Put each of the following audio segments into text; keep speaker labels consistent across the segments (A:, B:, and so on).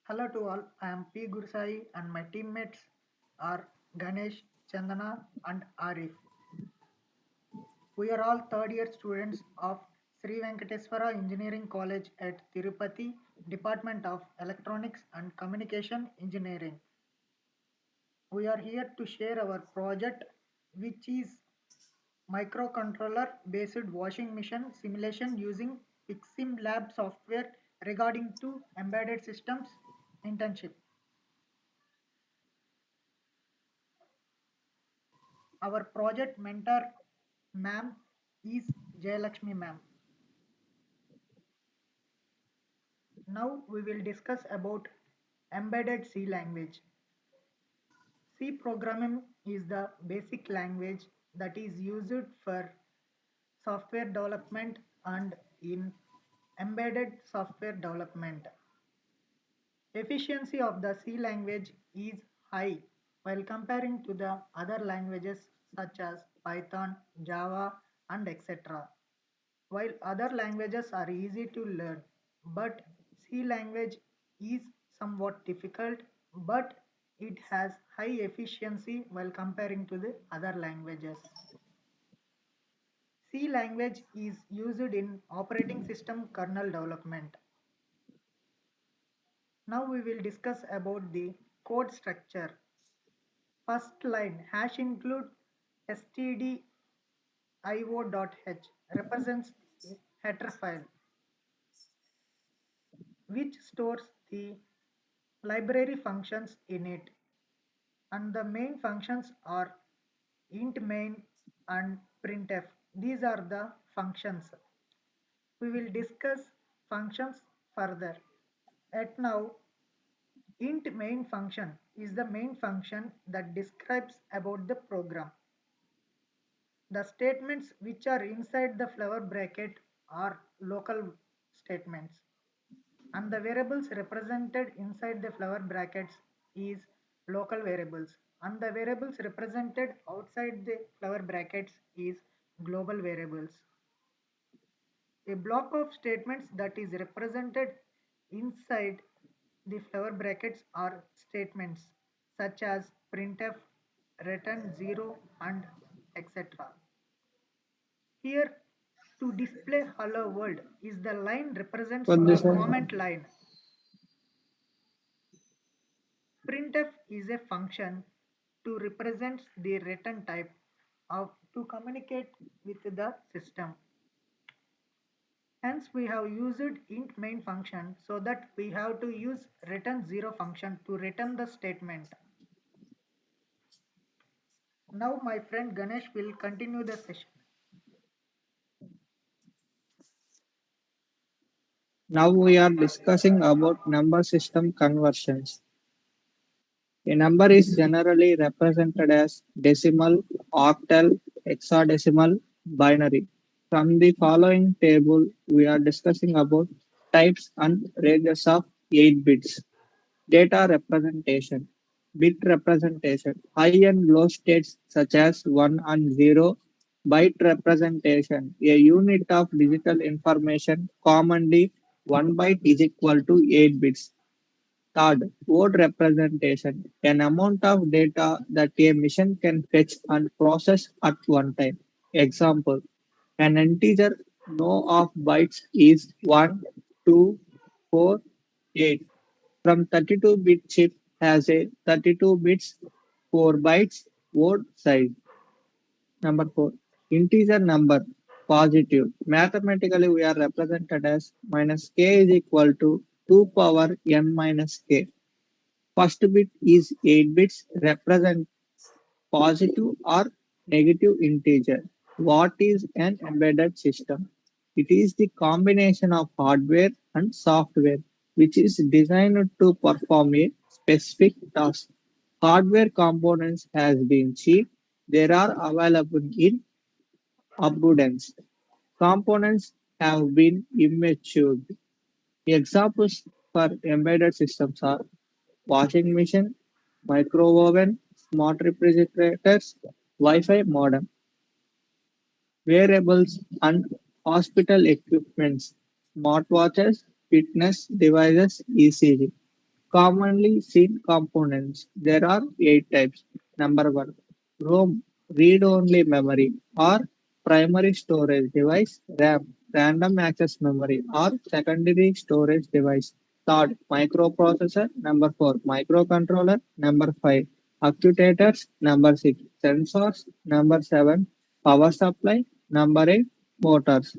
A: Hello to all, I am P. Gursai and my teammates are Ganesh, Chandana and Arif. We are all third year students of Sri Venkateswara Engineering College at Tirupati, Department of Electronics and Communication Engineering. We are here to share our project which is microcontroller based washing machine simulation using PICSimLab software regarding to embedded systems internship. Our project mentor ma'am is Jayalakshmi ma'am. Now we will discuss about embedded C language. C programming is the basic language that is used for software development and in embedded software development. Efficiency of the C language is high while comparing to the other languages such as Python, Java and etc. While other languages are easy to learn, but C language is somewhat difficult, but it has high efficiency while comparing to the other languages. C language is used in operating system kernel development. Now we will discuss about the code structure. First line hash include stdio.h represents the header file which stores the library functions in it, and the main functions are int main and printf. These are the functions. We will discuss functions further. At now, int main function is the main function that describes about the program. The statements which are inside the flower bracket are local statements, and the variables represented inside the flower brackets is local variables, and the variables represented outside the flower brackets is global variables. A block of statements that is represented inside the flower brackets are statements such as printf, return 0 and etc. Here, to display hello world is the line represents the comment line. Printf is a function to represent the return type of to communicate with the system. Hence we have used int main function so that we have to use return 0 function to return the statement. Now my friend Ganesh will continue the session.
B: Now we are discussing about number system conversions. A number is generally represented as decimal, octal, hexadecimal, binary. From the following table, we are discussing about types and ranges of 8 bits. Data representation, bit representation, high and low states such as 1 and 0, byte representation, a unit of digital information, commonly 1 byte is equal to 8 bits. Third, word representation, an amount of data that a machine can fetch and process at one time. Example, an integer no of bytes is 1, 2, 4, 8. From 32-bit chip has a 32 bits 4 bytes word size. Number 4. Integer number positive. Mathematically we are represented as minus k is equal to 2 power n minus k. First bit is 8 bits represent positive or negative integer. What is an embedded system? It is the combination of hardware and software which is designed to perform a specific task. Hardware components has been cheap. They are available in abundance. Components have been immature. Examples for embedded systems are washing machine, micro oven, smart refrigerators, Wi-Fi modem, wearables and hospital equipments, smartwatches, fitness devices, ECG. Commonly seen components. There are 8 types. Number 1. ROM, read-only memory or primary storage device. RAM, random access memory or secondary storage device. Third, microprocessor. Number 4, microcontroller. Number 5, actuators. Number 6, sensors. Number 7, power supply. Number 8, motors.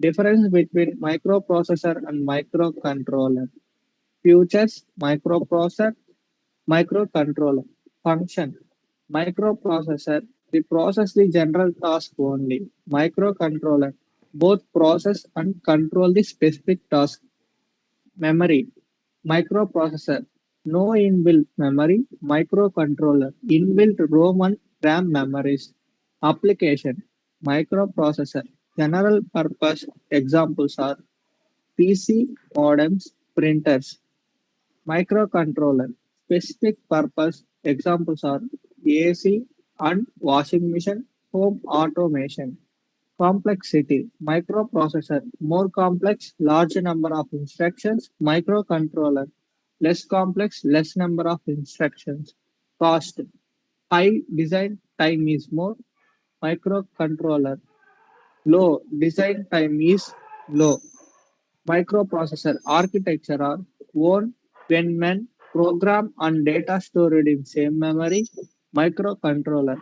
B: Difference between microprocessor and microcontroller. Features: microcontroller. Function: microprocessor, we process the general task only. Microcontroller, both process and control the specific task. Memory: microprocessor, no inbuilt memory. Microcontroller, inbuilt ROM and RAM memories. Application: microprocessor, general purpose. Examples are PC, modems, printers. Microcontroller, specific purpose. Examples are AC and washing machine, home automation. Complexity: microprocessor, more complex, large number of instructions. Microcontroller, less complex, less number of instructions. Cost: high, design time is more. Microcontroller, low, design time is low. Microprocessor architecture are: one, when men program and data stored in same memory. Microcontroller,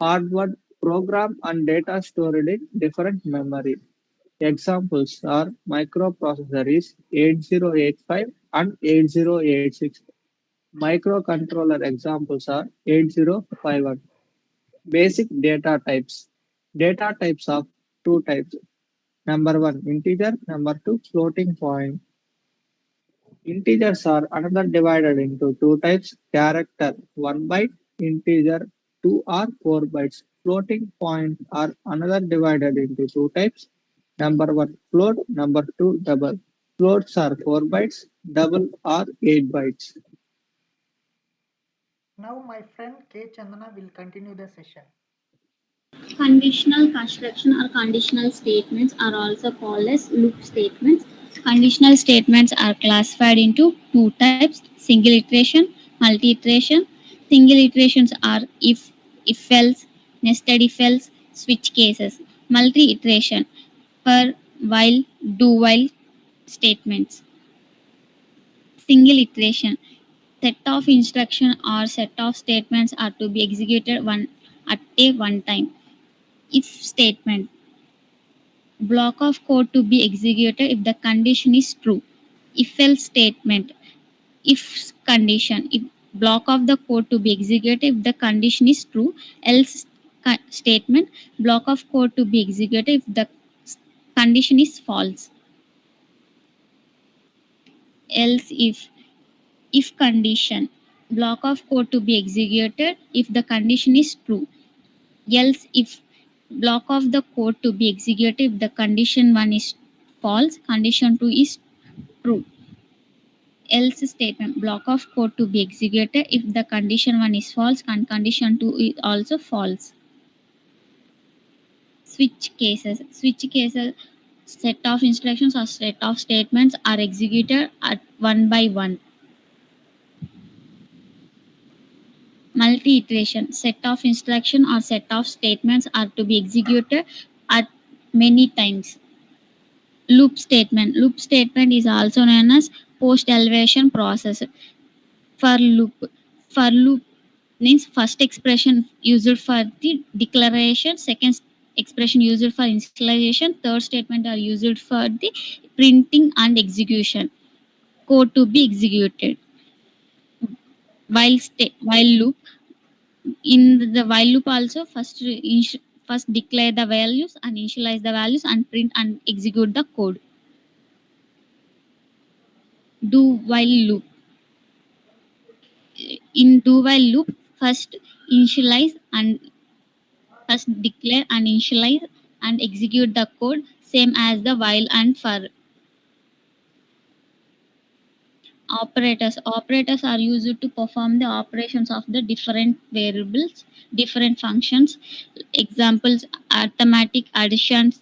B: hardware, program and data stored in different memory. Examples are microprocessor is 8085 and 8086. Microcontroller examples are 8051. Basic data types. Data types of two types. Number one, integer. Number two, floating point. Integers are another divided into two types: character 1 byte, integer 2 or 4 bytes. Floating point are another divided into two types: number 1 float, number 2 double. Floats are 4 bytes, double are 8 bytes.
A: Now my friend K. Chandana will continue the session.
C: Conditional construction or conditional statements are also called as loop statements. Conditional statements are classified into two types: single iteration, multi iteration. Single iterations are if else, nested if else, switch cases. Multi iteration for while, do while statements. Single iteration: set of instruction or set of statements are to be executed one at a one time. If statement: block of code to be executed if the condition is true. If else statement: if condition, if block of the code to be executed if the condition is true. Else statement: block of code to be executed if the condition is false. Else if condition: block of code to be executed if the condition is true. Else if block of the code to be executed if the condition 1 is false, condition 2 is true. Else statement: block of code to be executed if the condition 1 is false and condition 2 is also false. Switch cases: set of instructions or set of statements are executed at one by one. Multi iteration: set of instruction or set of statements are to be executed at many times. Loop statement is also known as post elevation process. For loop means first expression used for the declaration, second expression used for initialization, third statement are used for the printing and execution. Code to be executed. While loop: in the while loop also first declare the values and initialize the values and print and execute the code. Do while loop: in do while loop, first initialize and first declare and initialize and execute the code, same as the while and for. Operators are used to perform the operations of the different variables, different functions. Examples: arithmetic, addition,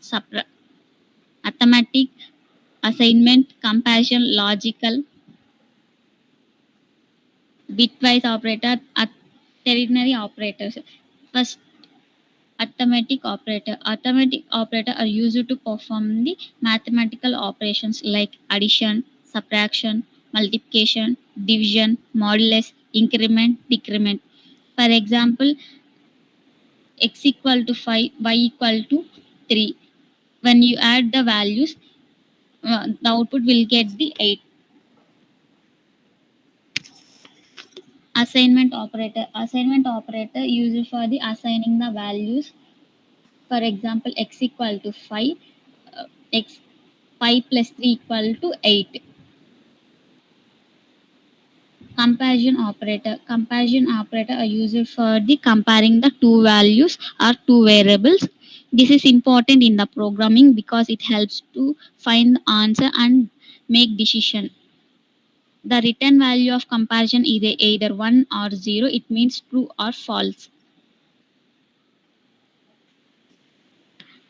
C: arithmetic, assignment, comparison, logical. bitwise operator, ternary operators. First, arithmetic operator are used to perform the mathematical operations like addition, subtraction, multiplication, division, modulus, increment, decrement. For example, x equal to 5, y equal to 3. When you add the values, the output will get the 8. Assignment operator used for the assigning the values. For example, x equal to 5, x 5 plus 3 equal to 8. Comparison operator are used for the comparing the two values or two variables. This is important in the programming because it helps to find the answer and make decision. The written value of comparison is either 1 or 0. It means true or false.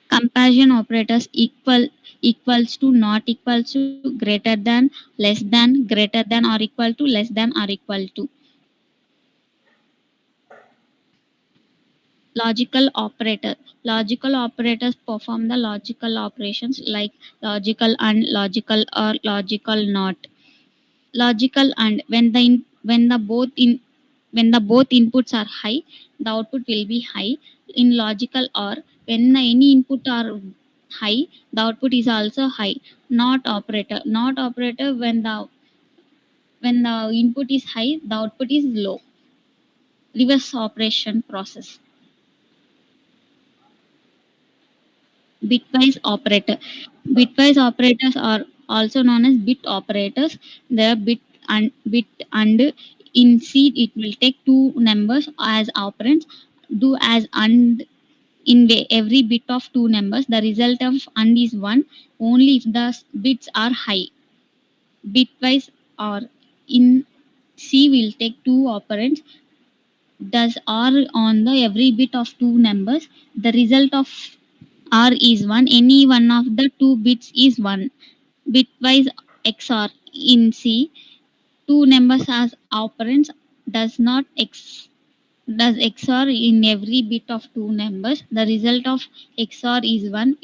C: Comparison operators equals to, not equals to, greater than, less than, greater than or equal to, less than or equal to. Logical operators perform the logical operations like logical and, logical or, logical not. Logical and, when the both inputs are high, the output will be high. In logical or, when any input are high, the output is also high. Not operator, when the input is high, the output is low. Reverse operation process. Bitwise operator. Bitwise operators are also known as bit operators. The bit and in C it will take two numbers as operands. Do as and in every bit of two numbers. The result of and is one only if the bits are high. Bitwise or in C will take two operands. Does R on the every bit of two numbers. The result of R is 1. Any one of the two bits is 1. Bitwise XOR in C, two numbers as operands does not does XOR in every bit of two numbers. The result of XOR is 1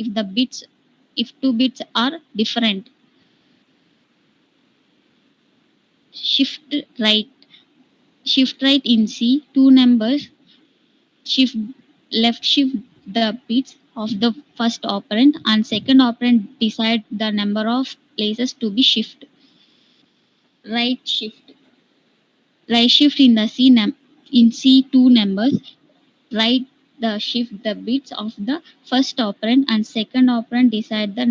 C: if two bits are different. Shift right. Shift right in C, two numbers shift left shift the bits of the first operand and second operand decide the number of places to be shifted. Right shift. Right shift in the in C two numbers. Right the shift the bits of the first operand and second operand decide the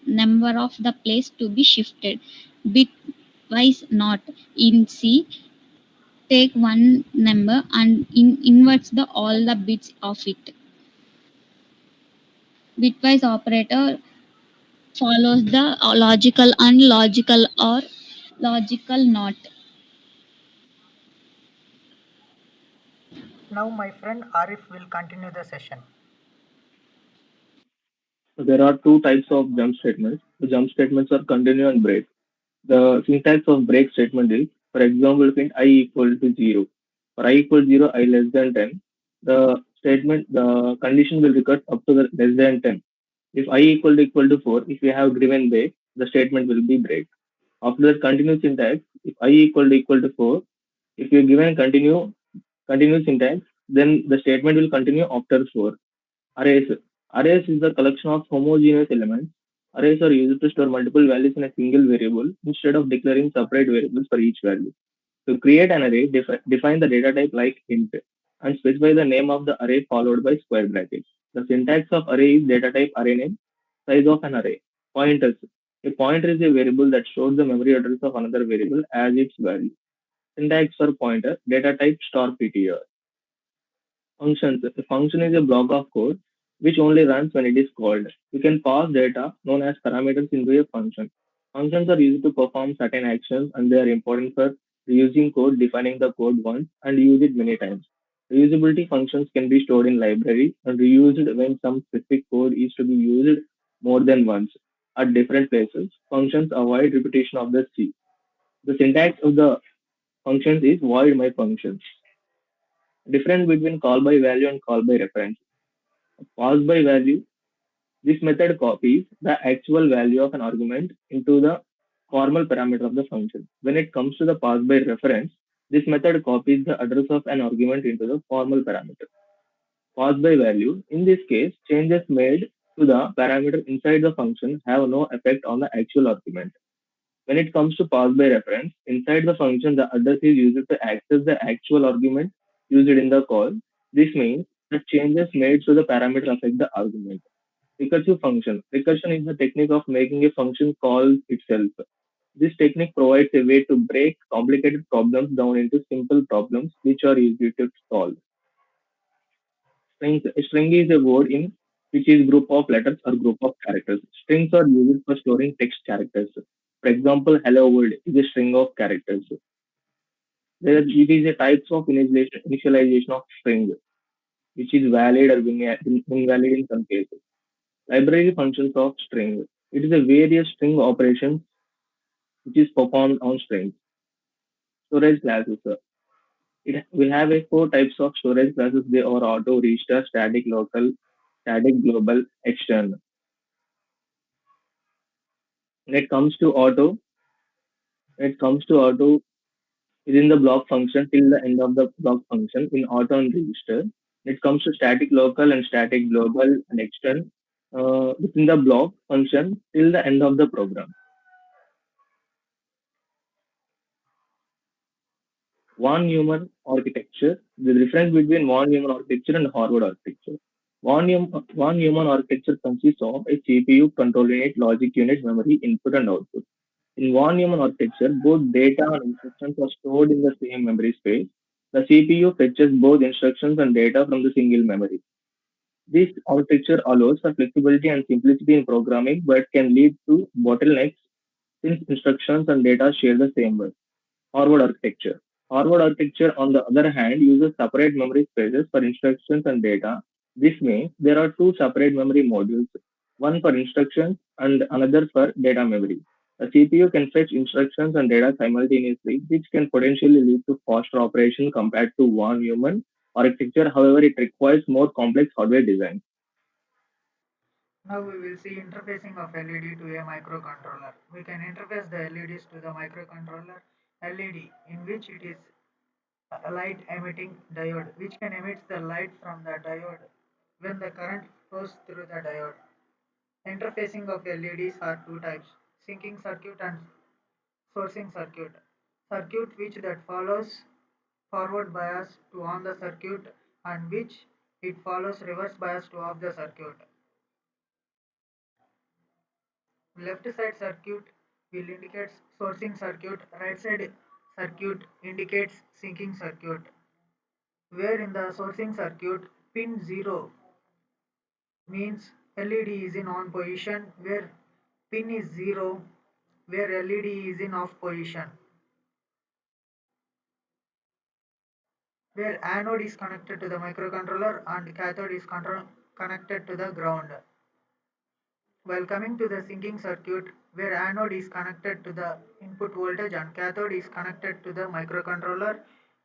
C: number of the place to be shifted. Bitwise not in C take one number and inverts the all the bits of it. Bitwise operator follows the logical and, logical or, logical not.
A: Now my friend Arif will continue the session.
D: So there are two types of jump statements. The jump statements are continue and break. The syntax of break statement is, for example, print I equal to 0. For I equal 0, I less than 10. The condition will recur up to the less than 10. If I equal to 4, if we have given break, the statement will be break. After that continue syntax, if I equal to 4, if you given continue syntax, then the statement will continue after 4. Arrays. Arrays is the collection of homogeneous elements. Arrays are used to store multiple values in a single variable instead of declaring separate variables for each value. To create an array, define the data type like int and specify the name of the array followed by square brackets. The syntax of array is data type array name, size of an array. Pointers. A pointer is a variable that stores the memory address of another variable as its value. Syntax for pointer, data type star ptr. Functions. A function is a block of code which only runs when it is called. You can pass data known as parameters into a function. Functions are used to perform certain actions and they are important for reusing code, defining the code once and use it many times. Reusability functions can be stored in library and reused when some specific code is to be used more than once at different places. Functions avoid repetition of the C. The syntax of the functions is void my functions. Difference between call by value and call by reference. Pass by value. This method copies the actual value of an argument into the formal parameter of the function. When it comes to the pass by reference, this method copies the address of an argument into the formal parameter. Pass by value. In this case, changes made to the parameter inside the function have no effect on the actual argument. When it comes to pass by reference, inside the function, the address is used to access the actual argument used in the call. This means that changes made to the parameter affect the argument. Recursive function. Recursion is the technique of making a function call itself. This technique provides a way to break complicated problems down into simple problems which are easy to solve. A string is a word in which is group of letters or group of characters. Strings are used for storing text characters. For example, hello world is a string of characters. It is a types of initialization of string, which is valid or invalid in some cases. Library functions of string. It is a various string operations which is performed on strings. Storage classes. We have a four types of storage classes. They are auto, restart, static, local, static, global, external. When it comes to auto, when it comes to auto, within the block function till the end of the block function in auto and register. When it comes to static local and static global and external within the block function till the end of the program. Von Neumann architecture. The difference between von Neumann architecture and Harvard architecture. Von Neumann architecture consists of a CPU, control unit, logic unit, memory, input and output. In von Neumann architecture, both data and instructions are stored in the same memory space. The CPU fetches both instructions and data from the single memory. This architecture allows for flexibility and simplicity in programming, but can lead to bottlenecks since instructions and data share the same bus. Harvard architecture. Harvard architecture, on the other hand, uses separate memory spaces for instructions and data. This means there are two separate memory modules, one for instructions and another for data memory. The CPU can fetch instructions and data simultaneously, which can potentially lead to faster operation compared to one human architecture. However, it requires more complex hardware design.
A: Now we will see interfacing of LED to a microcontroller. We can interface the LEDs to the microcontroller LED, in which it is a light emitting diode which can emit the light from the diode when the current flows through the diode. Interfacing of LEDs are two types: sinking circuit and sourcing circuit. Circuit which that follows forward bias to on the circuit and which it follows reverse bias to off the circuit. Left side circuit will indicate sourcing circuit, right side circuit indicates sinking circuit. Where in the sourcing circuit, pin 0 means LED is in on position, where pin is 0, where LED is in off position. Where anode is connected to the microcontroller and cathode is connected to the ground. While coming to the sinking circuit, where anode is connected to the input voltage and cathode is connected to the microcontroller,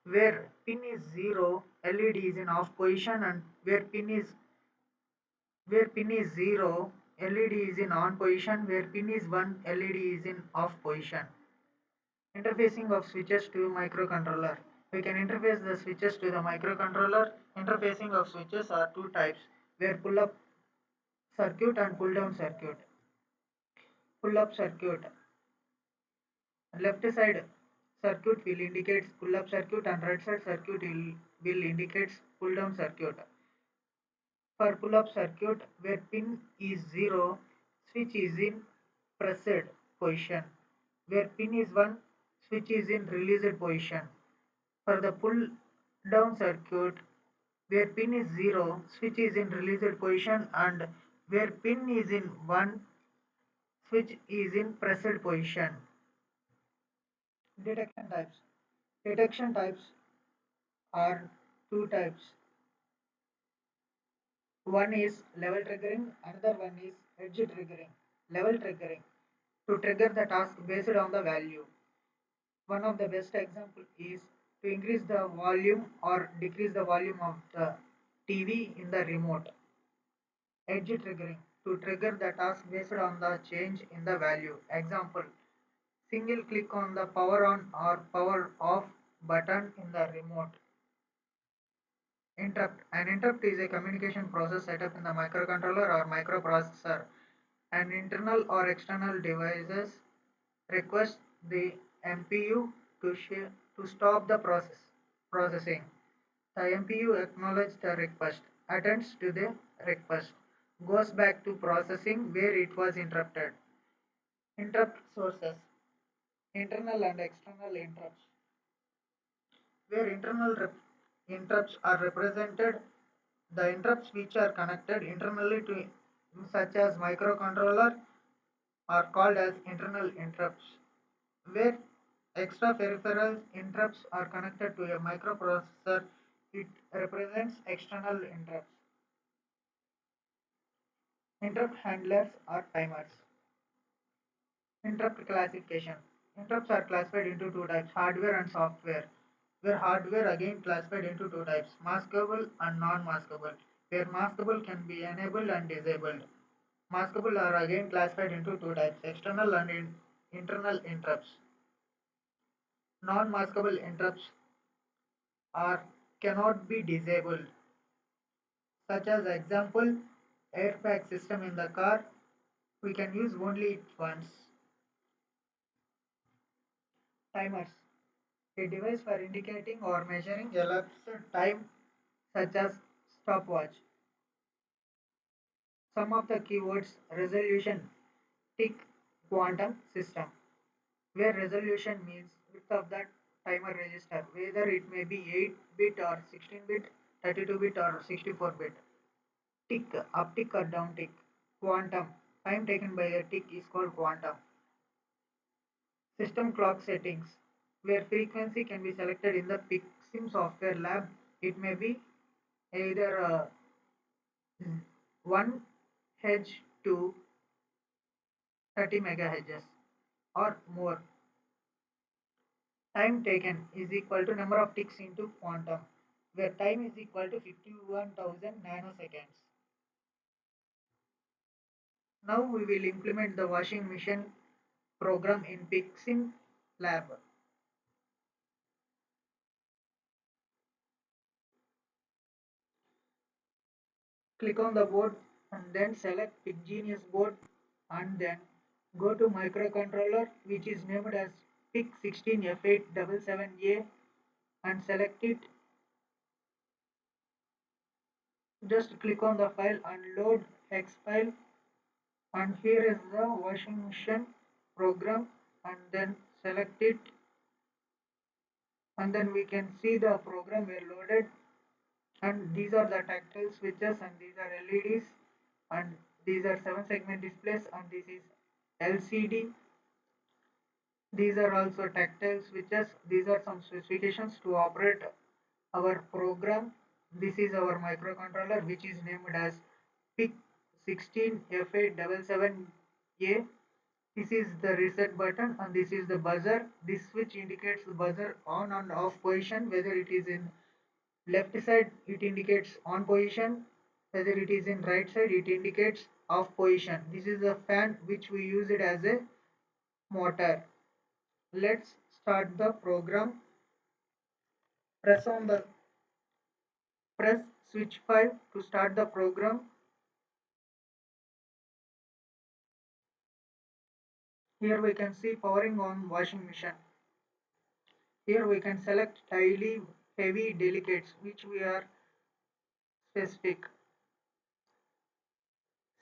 A: where pin is 0, LED is in off position, and where pin is 0, LED is in on position, where pin is 1, LED is in off position. Interfacing of switches to microcontroller. We can interface the switches to the microcontroller. Interfacing of switches are two types, where pull-up circuit and pull-down circuit. Pull-up circuit. Left side circuit will indicate pull-up circuit and right side circuit will indicate pull-down circuit. For pull-up circuit, where pin is 0, switch is in pressed position. Where pin is 1, switch is in released position. For the pull-down circuit, where pin is 0, switch is in released position, and where pin is in 1, switch is in pressed position. Detection types. Detection types are two types. One is level triggering, another one is edge triggering. Level triggering to trigger the task based on the value. One of the best example is to increase the volume or decrease the volume of the TV in the remote. Edge triggering to trigger the task based on the change in the value. Example, single click on the power on or power off button in the remote. Interrupt. An interrupt is a communication process set up in the microcontroller or microprocessor. An internal or external devices request the MPU to stop the processing. The MPU acknowledges the request, attends to the request, goes back to processing where it was interrupted. Interrupt sources, internal and external interrupts. Where interrupts are represented, the interrupts which are connected internally to such as microcontroller are called as internal interrupts. Where extra peripheral interrupts are connected to a microprocessor, it represents external interrupts. Interrupt handlers are timers. Interrupt classification. Interrupts are classified into two types, hardware and software. Where hardware again classified into two types, maskable and non-maskable. Where maskable can be enabled and disabled. Maskable are again classified into two types, external and internal interrupts. Non-maskable interrupts are cannot be disabled, such as example, airbag system in the car, we can use only it once. Timers, a device for indicating or measuring elapsed time such as stopwatch. Some of the keywords resolution, tick, quantum system, where resolution means width of the timer register, whether it may be 8-bit or 16-bit, 32-bit or 64-bit. Tick, uptick or downtick. Quantum, time taken by a tick is called quantum. System clock settings, where frequency can be selected in the PICSim software lab. It may be either 1 Hz to 30 megahertz or more. Time taken is equal to number of ticks into quantum, where time is equal to 51,000 nanoseconds. Now we will implement the washing machine program in PICSimLab. Click on the board and then select PICGenius board and then go to microcontroller which is named as PIC16F877A and select it. Just click on the file and load hex file, and here is the washing machine program and then select it, and then we can see the program were loaded, and these are the tactile switches and these are LEDs and these are 7-segment displays and this is LCD. These are also tactile switches. These are some specifications to operate our program. This is our microcontroller which is named as PIC16F877A. This is the reset button and this is the buzzer. This switch indicates the buzzer on and off position. Whether it is in left side it indicates on position, whether it is in right side it indicates off position. This is a fan which we use it as a motor. Let's start the program. Press on the press switch 5 to start the program. Here we can see powering on washing machine. Here we can select daily, heavy, delicates which we are specific.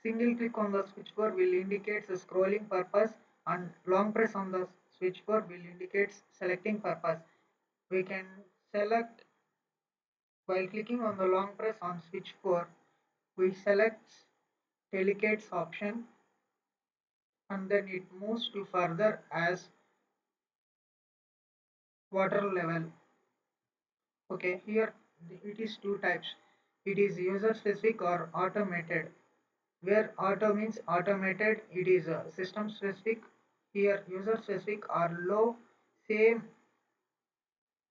A: Single click on the switchboard will indicate the scrolling purpose and long press on the switchboard will indicate selecting purpose. We can select while clicking on the long press on switchboard. We select delicates option and then it moves to further as water level. Okay, here it is two types. It is user specific or automated. Where auto means automated, it is system specific. Here user specific or low same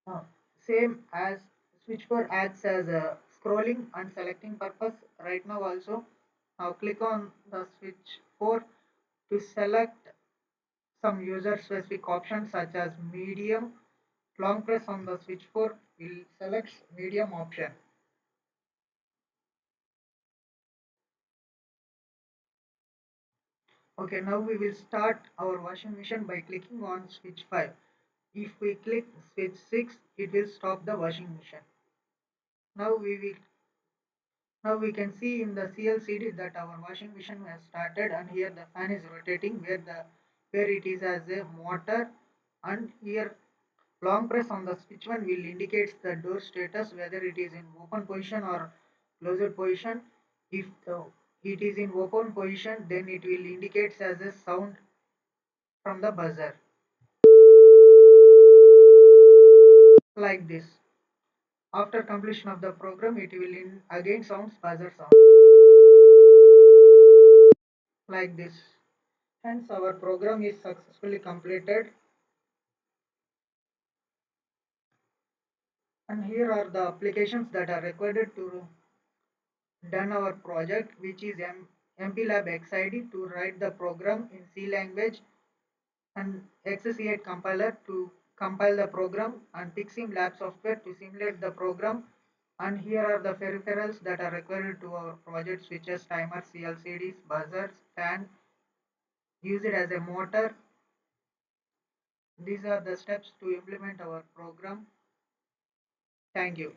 A: uh, same as switch 4 acts as a scrolling and selecting purpose. Right now also, now click on the switch 4 to select some user specific options such as medium. Long press on the switch 4 will select medium option. Okay, now we will start our washing machine by clicking on switch 5. If we click switch 6, it will stop the washing machine. Now we can see in the CLCD that our washing machine has started, and here the fan is rotating where it is as a motor, and here long press on the switch 1 will indicates the door status whether it is in open position or closed position. If it is in open position, then it will indicates as a sound from the buzzer like this. After completion of the program, it will again sounds buzzer sound like this. Hence, our program is successfully completed. And here are the applications that are required to done our project, which is MPLab XID to write the program in C language, and XC8 compiler to compile the program, and PICSimLab software to simulate the program. And here are the peripherals that are required to our project: switches, timers, CLCDs, buzzers, fan, use it as a motor. These are the steps to implement our program. Thank you.